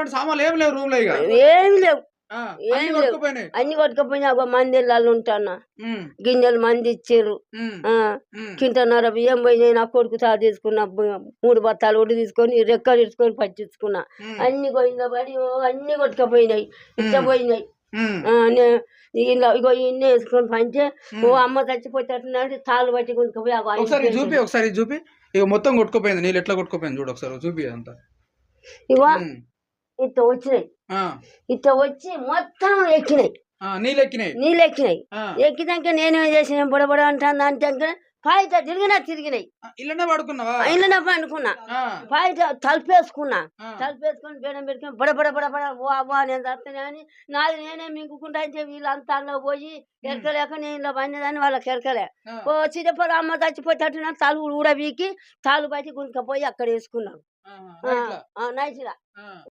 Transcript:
ఎటువంటి సామాన్లు ఏం లేవు రూమ్ లో ఇక ఏమి లేవు అన్ని ఏమి లేవు కొట్టుకుపోయినాయి అన్ని కొట్టుకుపోయినా ఒక మందిళ్ళల్లో ఉంటానా గింజలు మంది ఇచ్చారు కింటన్నర బియ్యం పోయినాయి నా కొడుకు తా తీసుకున్నా 3 బత్తాలు ఒడి తీసుకొని రెక్కలు తీసుకొని పట్టించుకున్నా అన్ని పోయిన పడి అన్ని కొట్టుకుపోయినాయి ఇట్ట పోయినాయి ఇలా ఇగో ఇన్ని వేసుకొని పంచే అమ్మ చచ్చిపోతే తాళ్ళు పట్టి కొనుక్కపోయి ఒకసారి చూపి ఇక మొత్తం కొట్టుకుపోయింది నీళ్ళు ఎట్లా కొట్టుకుపోయింది చూడు ఒకసారి చూపి అంతా ఇగో ఇట్ట వచ్చినాయి ఇట్ట వచ్చి మొత్తం ఎక్కినాయి నీళ్ళు ఎక్కినాయి ఎక్కినాక నేనేం చేసిన బుడబుడ అంటాను అంటే పాయిట తిరిగినాయి ఇల్లనే పడుకున్నావా ఇల్లనే పండుకున్నా పాయిట తలుపేసుకుని బేడం పెట్టుకుని బుడబుడ బుడబుడ ఓ నేను చస్తానే అని నాది నేనే మింగుకుంటా అంటే వీళ్ళంతా అందులో పోయి ఎరకలేక నేను ఇలా పండేదాన్ని వాళ్ళకి ఎరకలే ఓ చిన్నప్పుడు అమ్మ చచ్చిపోయేటట్టు తలుపు ఊడబీకి తాళ్ళు బట్టి గుంజుకపోయి అక్కడ వేసుకున్నాను నైట్లా